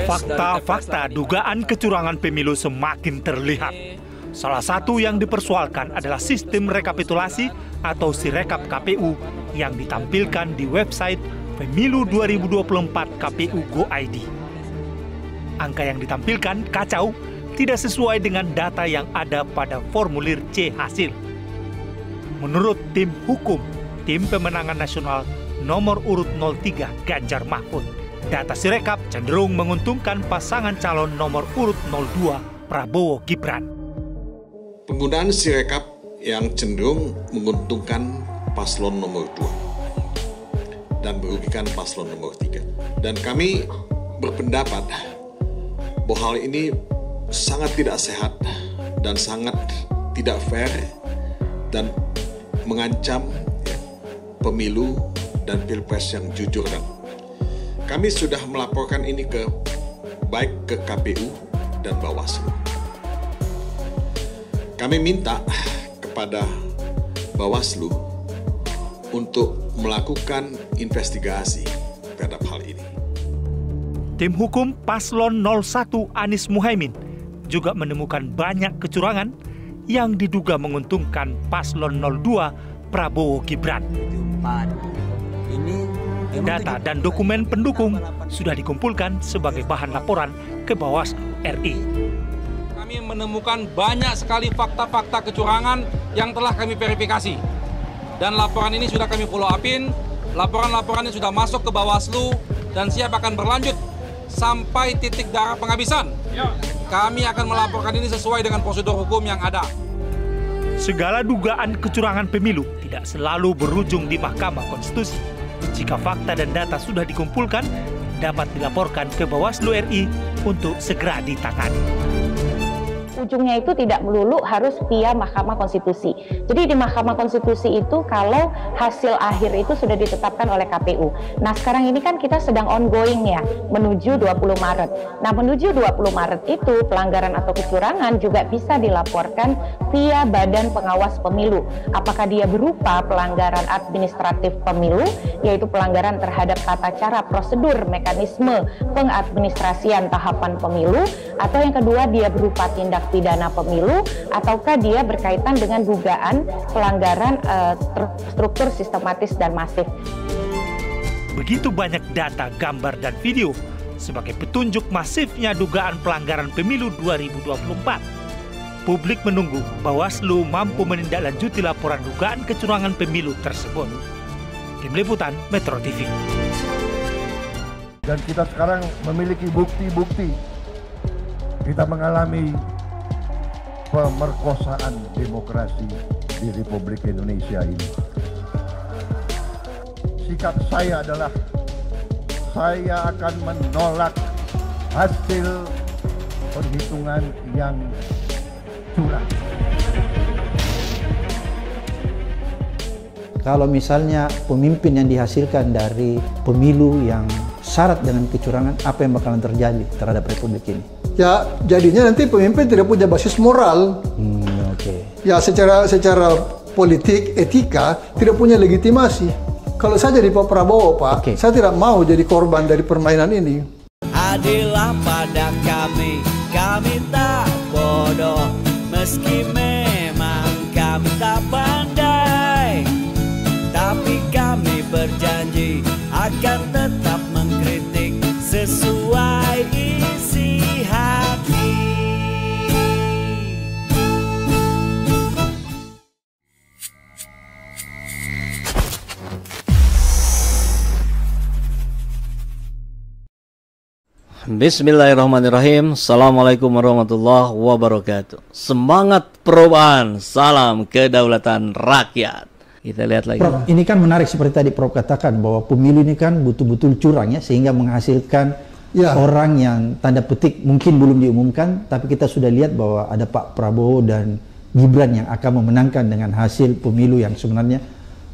Fakta-fakta dugaan kecurangan pemilu semakin terlihat. Salah satu yang dipersoalkan adalah sistem rekapitulasi atau Sirekap KPU yang ditampilkan di website Pemilu 2024 KPU Go ID. Angka yang ditampilkan kacau, tidak sesuai dengan data yang ada pada formulir C hasil. Menurut tim hukum, Tim Pemenangan Nasional nomor urut 03 Ganjar Mahfud, data Sirekap cenderung menguntungkan pasangan calon nomor urut 02 Prabowo Gibran. Penggunaan Sirekap yang cenderung menguntungkan paslon nomor 2 dan merugikan paslon nomor 3. Dan kami berpendapat bahwa hal ini sangat tidak sehat dan sangat tidak fair dan mengancam pemilu dan pilpres yang jujur. Dan kami sudah melaporkan ini baik ke KPU dan Bawaslu. Kami minta kepada Bawaslu untuk melakukan investigasi terhadap hal ini. Tim hukum Paslon 01 Anies Muhaimin juga menemukan banyak kecurangan yang diduga menguntungkan Paslon 02 Prabowo Gibran. Data dan dokumen pendukung sudah dikumpulkan sebagai bahan laporan ke Bawaslu RI. Kami menemukan banyak sekali fakta-fakta kecurangan yang telah kami verifikasi. Dan laporan ini sudah kami follow up-in, laporan-laporan ini sudah masuk ke Bawaslu dan siap akan berlanjut sampai titik darah penghabisan. Kami akan melaporkan ini sesuai dengan prosedur hukum yang ada. Segala dugaan kecurangan pemilu tidak selalu berujung di Mahkamah Konstitusi. Jika fakta dan data sudah dikumpulkan, dapat dilaporkan ke Bawaslu RI untuk segera ditangani. Ujungnya itu tidak melulu harus via Mahkamah Konstitusi. Jadi di Mahkamah Konstitusi itu kalau hasil akhir itu sudah ditetapkan oleh KPU. Nah sekarang ini kan kita sedang ongoing ya, menuju 20 Maret. Nah menuju 20 Maret itu pelanggaran atau kecurangan juga bisa dilaporkan via Badan Pengawas Pemilu. Apakah dia berupa pelanggaran administratif pemilu, yaitu pelanggaran terhadap tata cara prosedur mekanisme pengadministrasian tahapan pemilu, atau yang kedua dia berupa tindak pidana pemilu, ataukah dia berkaitan dengan dugaan pelanggaran struktur sistematis dan masif. Begitu banyak data, gambar, dan video sebagai petunjuk masifnya dugaan pelanggaran pemilu 2024. Publik menunggu Bawaslu mampu menindaklanjuti laporan dugaan kecurangan pemilu tersebut. Tim Liputan Metro TV. Dan kita sekarang memiliki bukti-bukti kita mengalami pemerkosaan demokrasi di Republik Indonesia ini. Sikap saya adalah saya akan menolak hasil perhitungan yang curang. Kalau misalnya pemimpin yang dihasilkan dari pemilu yang syarat dengan kecurangan, apa yang bakalan terjadi terhadap Republik ini? Ya, jadinya nanti pemimpin tidak punya basis moral. Ya, secara politik, etika tidak punya legitimasi. Kalau saya jadi Pak Prabowo, Pak, saya tidak mau jadi korban dari permainan ini. Adillah pada kami tak bodoh, meski memang kami tak pandai, tapi kami berjanji akan tetap mengkritik sesuai isi hati. Bismillahirrahmanirrahim. Assalamualaikum warahmatullahi wabarakatuh. Semangat perubahan, salam kedaulatan rakyat. Kita lihat lagi. Prof, ini kan menarik seperti tadi Prof katakan bahwa pemilu ini kan betul-betul curang ya, sehingga menghasilkan orang yang tanda petik mungkin belum diumumkan, tapi kita sudah lihat bahwa ada Pak Prabowo dan Gibran yang akan memenangkan dengan hasil pemilu yang sebenarnya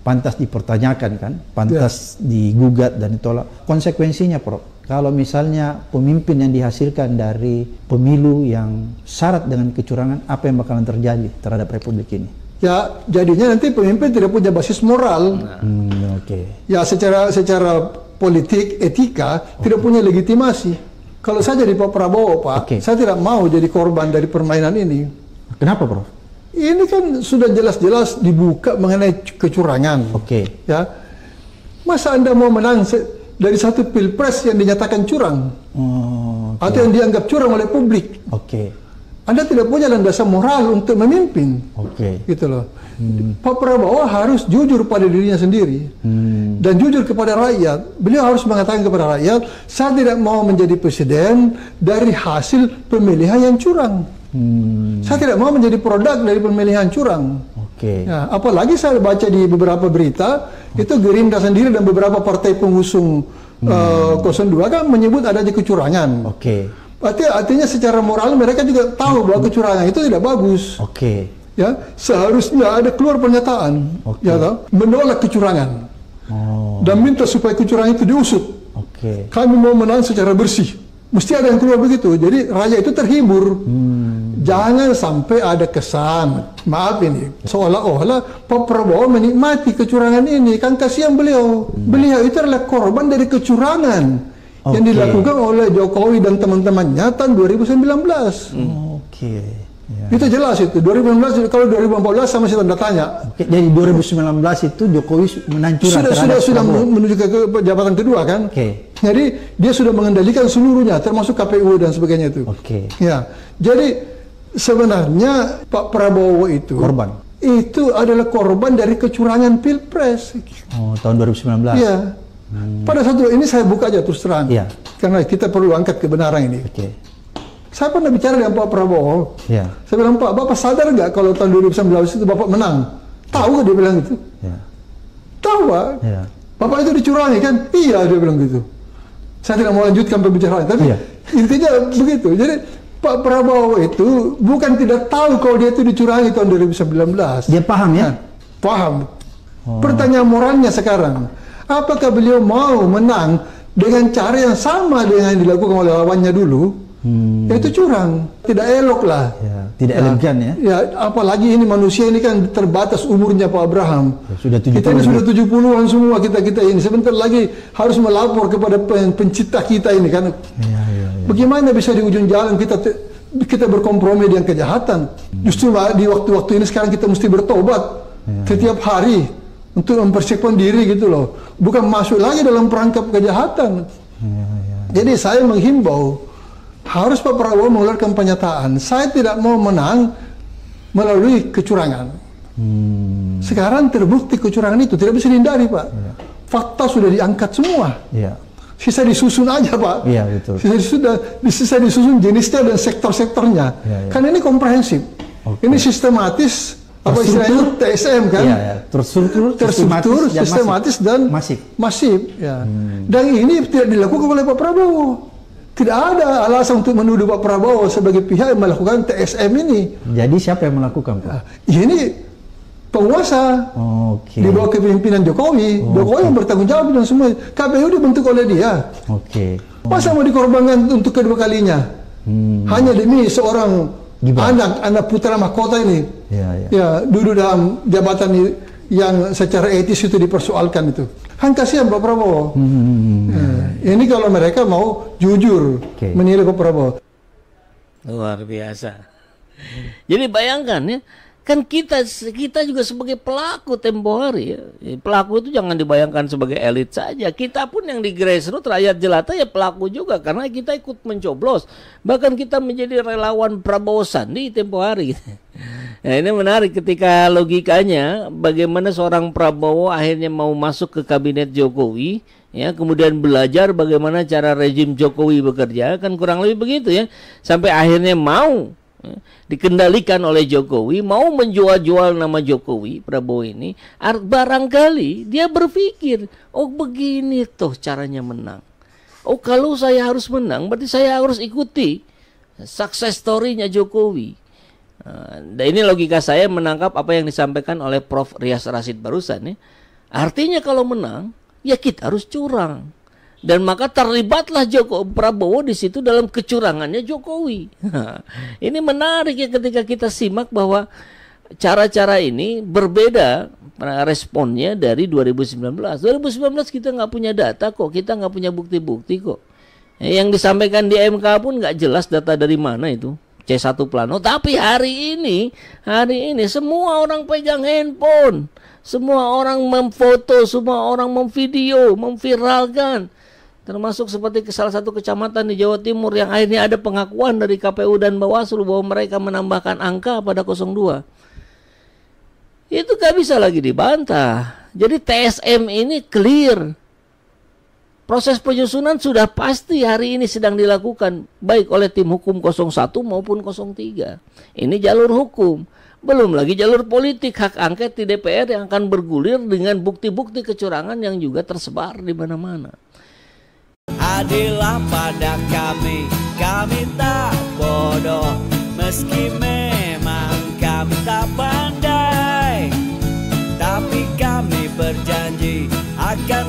pantas dipertanyakan kan, pantas digugat dan ditolak. Konsekuensinya Prof, kalau misalnya pemimpin yang dihasilkan dari pemilu yang syarat dengan kecurangan, apa yang bakalan terjadi terhadap Republik ini? Ya, jadinya nanti pemimpin tidak punya basis moral. Ya, secara politik, etika tidak punya legitimasi. Kalau saya jadi Pak Prabowo, Pak, saya tidak mau jadi korban dari permainan ini. Kenapa, Prof? Ini kan sudah jelas-jelas dibuka mengenai kecurangan. Ya, masa Anda mau menang dari satu pilpres yang dinyatakan curang, atau yang dianggap curang oleh publik? Anda tidak punya landasan moral untuk memimpin. Gitu loh. Pak Prabowo harus jujur pada dirinya sendiri dan jujur kepada rakyat. Beliau harus mengatakan kepada rakyat, saya tidak mau menjadi presiden dari hasil pemilihan yang curang. Saya tidak mau menjadi produk dari pemilihan curang. Ya, apalagi saya baca di beberapa berita, itu Gerindra sendiri dan beberapa partai pengusung 02 kan menyebut adanya kecurangan. Artinya secara moral mereka juga tahu bahwa kecurangan itu tidak bagus. Ya, seharusnya ada keluar pernyataan, ya toh, menolak kecurangan dan minta supaya kecurangan itu diusut. Kami mau menang secara bersih. Mesti ada yang keluar begitu. Jadi rakyat itu terhibur. Jangan sampai ada kesan, maaf ini, seolah-olah Pak Prabowo menikmati kecurangan ini. Kan kasihan beliau. Beliau itu adalah korban dari kecurangan yang dilakukan oleh Jokowi dan teman-temannya tahun 2019. Itu jelas itu. 2019, kalau 2014 sama saya tanda tanya. Jadi 2019 itu Jokowi menang curang. Sudah menuju ke jabatan kedua kan. Jadi dia sudah mengendalikan seluruhnya, termasuk KPU dan sebagainya itu. Ya, jadi sebenarnya Pak Prabowo itu korban. Itu adalah korban dari kecurangan pilpres. Tahun 2019. Iya. Pada saat ini saya buka aja terus terang. Karena kita perlu angkat kebenaran ini. Saya pernah bicara dengan Pak Prabowo. Saya bilang, Pak, Bapak sadar nggak kalau tahun 2019 itu Bapak menang? Tahu nggak dia bilang gitu? Tahu, Pak. Bapak itu dicurangi kan? Iya, dia bilang gitu. Saya tidak mau lanjutkan pembicaraan, tapi intinya begitu. Jadi Pak Prabowo itu bukan tidak tahu kalau dia itu dicurangi tahun 2019. Dia paham ya? Paham. Pertanyaan moralnya sekarang, apakah beliau mau menang dengan cara yang sama dengan yang dilakukan oleh lawannya dulu? Itu curang, tidak elok lah. Tidak elegan ya? Ya, apalagi ini manusia ini kan terbatas umurnya Pak Abraham. Sudah 70. Kita ini sudah 70-an semua kita ini. Sebentar lagi harus melapor kepada pencipta kita ini kan. Bagaimana bisa di ujung jalan kita berkompromi dengan kejahatan? Justru di waktu-waktu ini sekarang kita mesti bertobat setiap hari untuk mempersiapkan diri gitu loh. Bukan masuk lagi dalam perangkap kejahatan. Jadi saya menghimbau, harus Pak Prabowo mengeluarkan pernyataan, saya tidak mau menang melalui kecurangan. Sekarang terbukti kecurangan itu tidak bisa dihindari, Pak. Fakta sudah diangkat semua. Sisa disusun aja, Pak. Sisa disusun jenisnya dan sektor-sektornya. Kan ini komprehensif. Ini sistematis, apa istilahnya TSM kan? Terstruktur, sistematis dan masif. Dan ini tidak dilakukan oleh Pak Prabowo. Tidak ada alasan untuk menuduh Pak Prabowo sebagai pihak yang melakukan TSM ini. Jadi siapa yang melakukan, Pak? Ini penguasa di bawah kepemimpinan Jokowi. Jokowi yang bertanggung jawab dan semua. KPU dibentuk oleh dia. Masa mau dikorbankan untuk kedua kalinya? Hanya demi seorang anak putra mahkota ini. Ya, duduk dalam jabatan yang secara etis itu dipersoalkan itu. Kan kasihan Pak Prabowo. Ini kalau mereka mau jujur menilai Pak Prabowo. Luar biasa. Jadi bayangkan ya, kan kita juga sebagai pelaku tempo hari ya. Pelaku itu jangan dibayangkan sebagai elit saja. Kita pun yang di grassroots rakyat jelata ya pelaku juga, karena kita ikut mencoblos. Bahkan kita menjadi relawan Prabowo Sandi tempo hari. Nah, ini menarik ketika logikanya bagaimana seorang Prabowo akhirnya mau masuk ke kabinet Jokowi, ya, kemudian belajar bagaimana cara rezim Jokowi bekerja, kan kurang lebih begitu ya, sampai akhirnya mau dikendalikan oleh Jokowi, mau menjual-jual nama Jokowi, Prabowo ini, barangkali dia berpikir, oh begini toh caranya menang. Oh kalau saya harus menang, berarti saya harus ikuti success story-nya Jokowi. Dan ini logika saya menangkap apa yang disampaikan oleh Prof. Rias Rasid barusan ya. Artinya kalau menang, ya kita harus curang. Dan maka terlibatlah Prabowo di situ dalam kecurangannya Jokowi. Ini menarik ya ketika kita simak bahwa cara-cara ini berbeda responnya dari 2019. 2019 kita nggak punya data kok, kita nggak punya bukti-bukti kok. Yang disampaikan di MK pun nggak jelas data dari mana itu C1 Plano. Tapi hari ini semua orang pegang handphone, semua orang memfoto, semua orang memvideo, memviralkan. Termasuk seperti salah satu kecamatan di Jawa Timur yang akhirnya ada pengakuan dari KPU dan Bawaslu bahwa mereka menambahkan angka pada 02. Itu gak bisa lagi dibantah. Jadi TSM ini clear. Proses penyusunan sudah pasti hari ini sedang dilakukan baik oleh tim hukum 01 maupun 03. Ini jalur hukum. Belum lagi jalur politik, hak angket di DPR yang akan bergulir dengan bukti-bukti kecurangan yang juga tersebar di mana-mana. Adillah pada kami tak bodoh, meski memang kami tak pandai, tapi kami berjanji akan